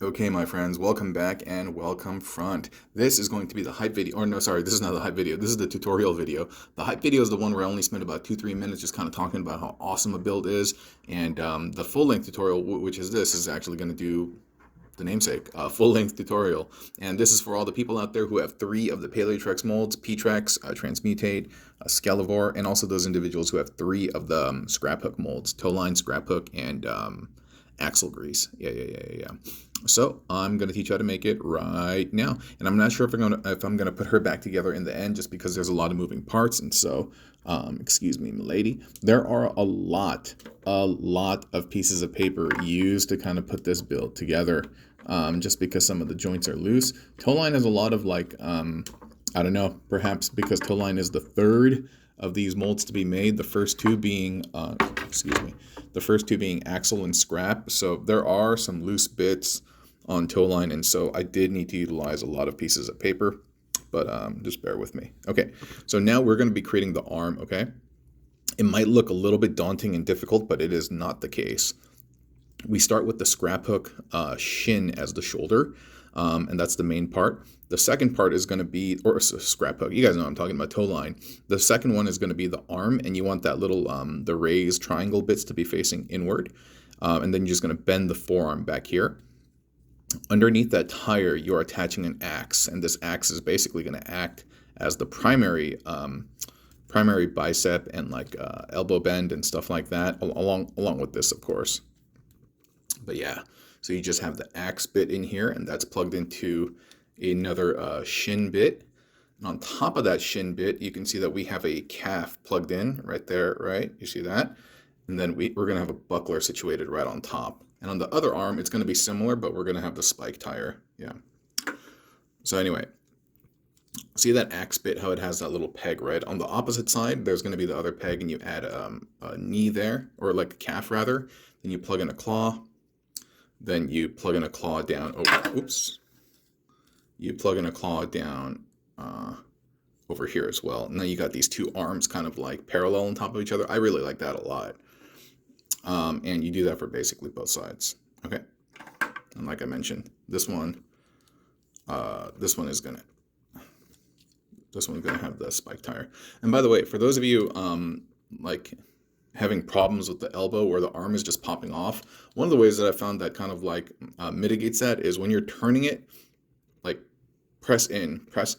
Okay, my friends, welcome back and welcome front. This is going to be the hype video, or no, sorry, this is not the hype video. This is the tutorial video. The hype video is the one where I only spend about 2-3 minutes just kind of talking about how awesome a build is. And the full-length tutorial, which is this, is actually going to do the namesake, full-length tutorial. And this is for all the people out there who have 3 of the Paleotrex molds, P-Trex, Transmutate, Scalivore, and also those individuals who have 3 of the scrap hook molds, toe line, scrap hook, and axle grease. Yeah. So I'm gonna teach you how to make it right now, and I'm not sure if I'm gonna put her back together in the end, just because there's a lot of moving parts. And so, excuse me, milady, there are a lot of pieces of paper used to kind of put this build together. Just because some of the joints are loose. Toe line has a lot of like, I don't know, perhaps because toe line is the third of these molds to be made. The first two being, the first two being axle and scrap. So there are some loose bits on toe line, and so I did need to utilize a lot of pieces of paper, but just bear with me. Okay, so now we're going to be creating the arm. Okay, it might look a little bit daunting and difficult, but it is not the case. We start with the scrap hook shin as the shoulder, and that's the main part. The second part is going to be, or scrap hook, you guys know I'm talking about toe line. The second one is going to be the arm, and you want that little, the raised triangle bits to be facing inward. And then you're just going to bend the forearm back here. Underneath that tire, you're attaching an axe, and this axe is basically going to act as the primary bicep and like elbow bend and stuff like that, along with this, of course. But yeah, so you just have the axe bit in here, and that's plugged into another shin bit. And on top of that shin bit, you can see that we have a calf plugged in right there, right? You see that? And then we're going to have a buckler situated right on top. And on the other arm, it's going to be similar, but we're going to have the spike tire. Yeah. So anyway, see that axe bit, how it has that little peg, right? On the opposite side, there's going to be the other peg, and you add a knee there, or like a calf rather. Then you plug in a claw. Then you plug in a claw down. Oh, oops. You plug in a claw down over here as well. Now you got these two arms kind of like parallel on top of each other. I really like that a lot. And you do that for basically both sides. Okay. And like I mentioned, this one's gonna have the spike tire. And by the way, for those of you like having problems with the elbow where the arm is just popping off, one of the ways that I found that kind of like mitigates that is when you're turning it, like press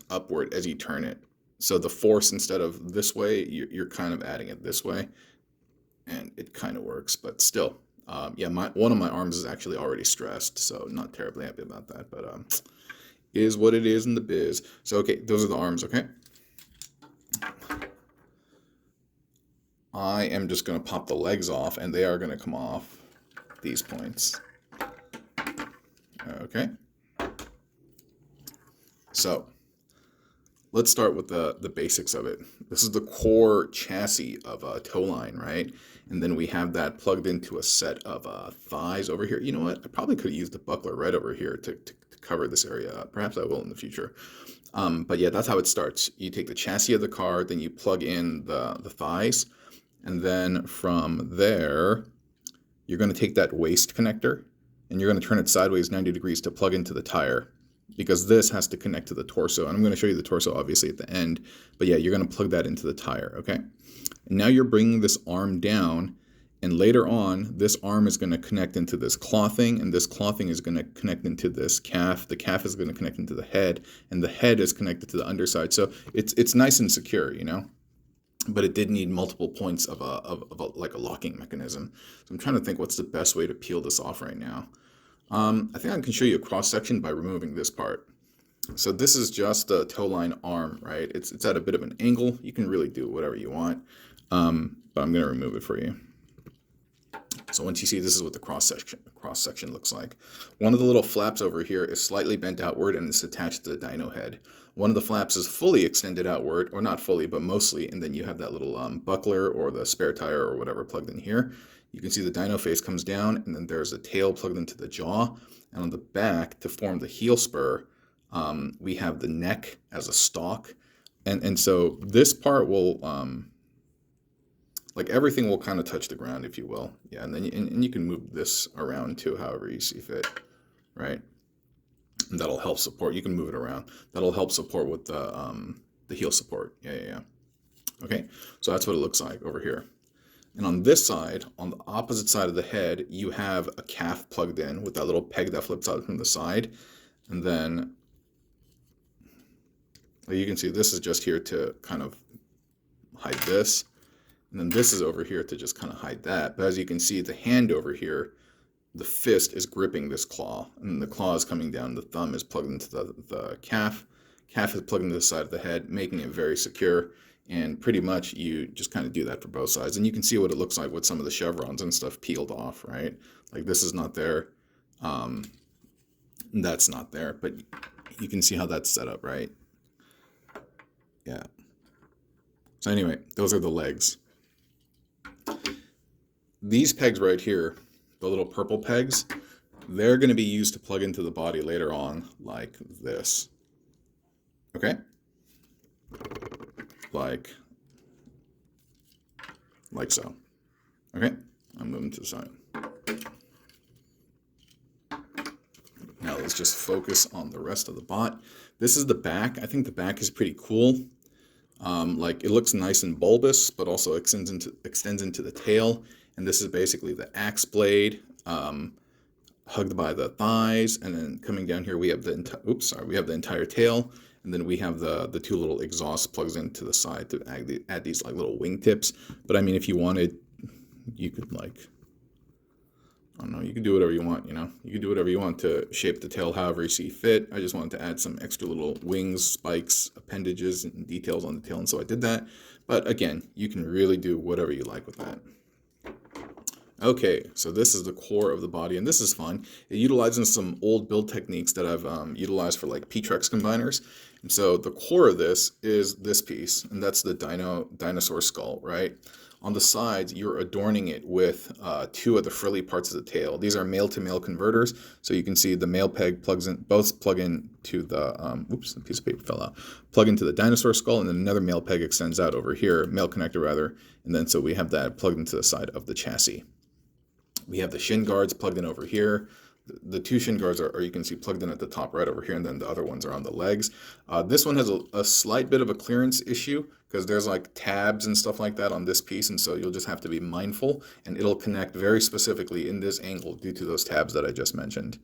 upward as you turn it. So the force, instead of this way, you're kind of adding it this way, and it kind of works. But still, yeah, one of my arms is actually already stressed, so not terribly happy about that. But is what it is in the biz. So okay, those are the arms. Okay. I am just going to pop the legs off, and they are going to come off these points. Okay. So let's start with the basics of it. This is the core chassis of a toe line, right? And then we have that plugged into a set of thighs over here. You know what? I probably could have used a buckler right over here to cover this area up. Perhaps I will in the future. But yeah, that's how it starts. You take the chassis of the car, then you plug in the thighs. And then from there, you're going to take that waist connector, and you're going to turn it sideways 90 degrees to plug into the tire, because this has to connect to the torso. And I'm going to show you the torso obviously at the end. But yeah, you're going to plug that into the tire, okay? And now you're bringing this arm down, and later on, this arm is going to connect into this clothing, and this clothing is going to connect into this calf. The calf is going to connect into the head, and the head is connected to the underside. So it's nice and secure, you know? But it did need multiple points of like a locking mechanism. So I'm trying to think what's the best way to peel this off right now. I think I can show you a cross section by removing this part. So this is just the toe line arm, right? It's at a bit of an angle. You can really do whatever you want, but I'm going to remove it for you. So once you see, this is what the cross section looks like. One of the little flaps over here is slightly bent outward, and it's attached to the dyno head. One of the flaps is fully extended outward, or not fully, but mostly, and then you have that little buckler or the spare tire or whatever plugged in here. You can see the dyno face comes down, and then there's a tail plugged into the jaw. And on the back, to form the heel spur, we have the neck as a stalk. And so this part will, like everything will kind of touch the ground, if you will. Yeah, and then you can move this around too, however you see fit. right? And that'll help support. You can move it around. That'll help support with the heel support. Yeah. Okay, so that's what it looks like over here. And on this side, on the opposite side of the head, you have a calf plugged in with that little peg that flips out from the side. And then you can see this is just here to kind of hide this. And then this is over here to just kind of hide that. But as you can see, the hand over here, the fist is gripping this claw. And the claw is coming down. The thumb is plugged into the calf. Calf is plugged into the side of the head, making it very secure. And pretty much you just kind of do that for both sides. And you can see what it looks like with some of the chevrons and stuff peeled off, right? Like this is not there. That's not there. But you can see how that's set up, right? Yeah. So anyway, those are the legs. These pegs right here, the little purple pegs, they're going to be used to plug into the body later on like this. Okay? Like so. Okay, I'm moving to the side. Now let's just focus on the rest of the bot. This is the back. I think the back is pretty cool. Like it looks nice and bulbous, but also extends into the tail. And this is basically the axe blade, hugged by the thighs, and then coming down here we have the entire tail. And then we have the two little exhaust plugs into the side to add these like little wingtips. But I mean, if you wanted, you could like, I don't know, you can do whatever you want, you know? You can do whatever you want to shape the tail however you see fit. I just wanted to add some extra little wings, spikes, appendages, and details on the tail, and so I did that. But again, you can really do whatever you like with that. Okay, so this is the core of the body, and this is fun. It utilizes some old build techniques that I've utilized for like P-Trex combiners. And so the core of this is this piece, and that's the dinosaur skull, right? On the sides, you're adorning it with two of the frilly parts of the tail. These are male-to-male converters, so you can see the male peg both plug into the, oops, the piece of paper fell out, plug into the dinosaur skull, and then another male peg extends out over here, male connector rather, and then so we have that plugged into the side of the chassis. We have the shin guards plugged in over here. The two shin guards are, you can see, plugged in at the top right over here, and then the other ones are on the legs. This one has a slight bit of a clearance issue because there's like tabs and stuff like that on this piece, and so you'll just have to be mindful, and it'll connect very specifically in this angle due to those tabs that I just mentioned.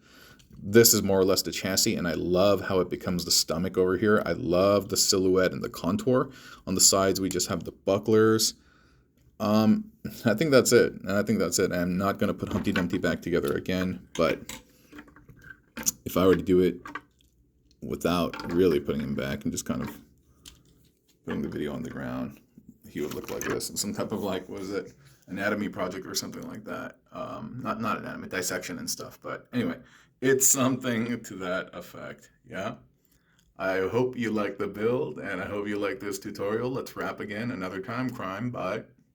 This is more or less the chassis, and I love how it becomes the stomach over here. I love the silhouette and the contour. On the sides, we just have the bucklers. I think that's it. I'm not going to put Humpty Dumpty back together again, but if I were to do it without really putting him back and just kind of putting the video on the ground, he would look like this. Some type of like, what is it? Anatomy project or something like that. Not anatomy, dissection and stuff. But anyway, it's something to that effect. Yeah. I hope you like the build, and I hope you like this tutorial. Let's wrap again another time. Crime. Bye.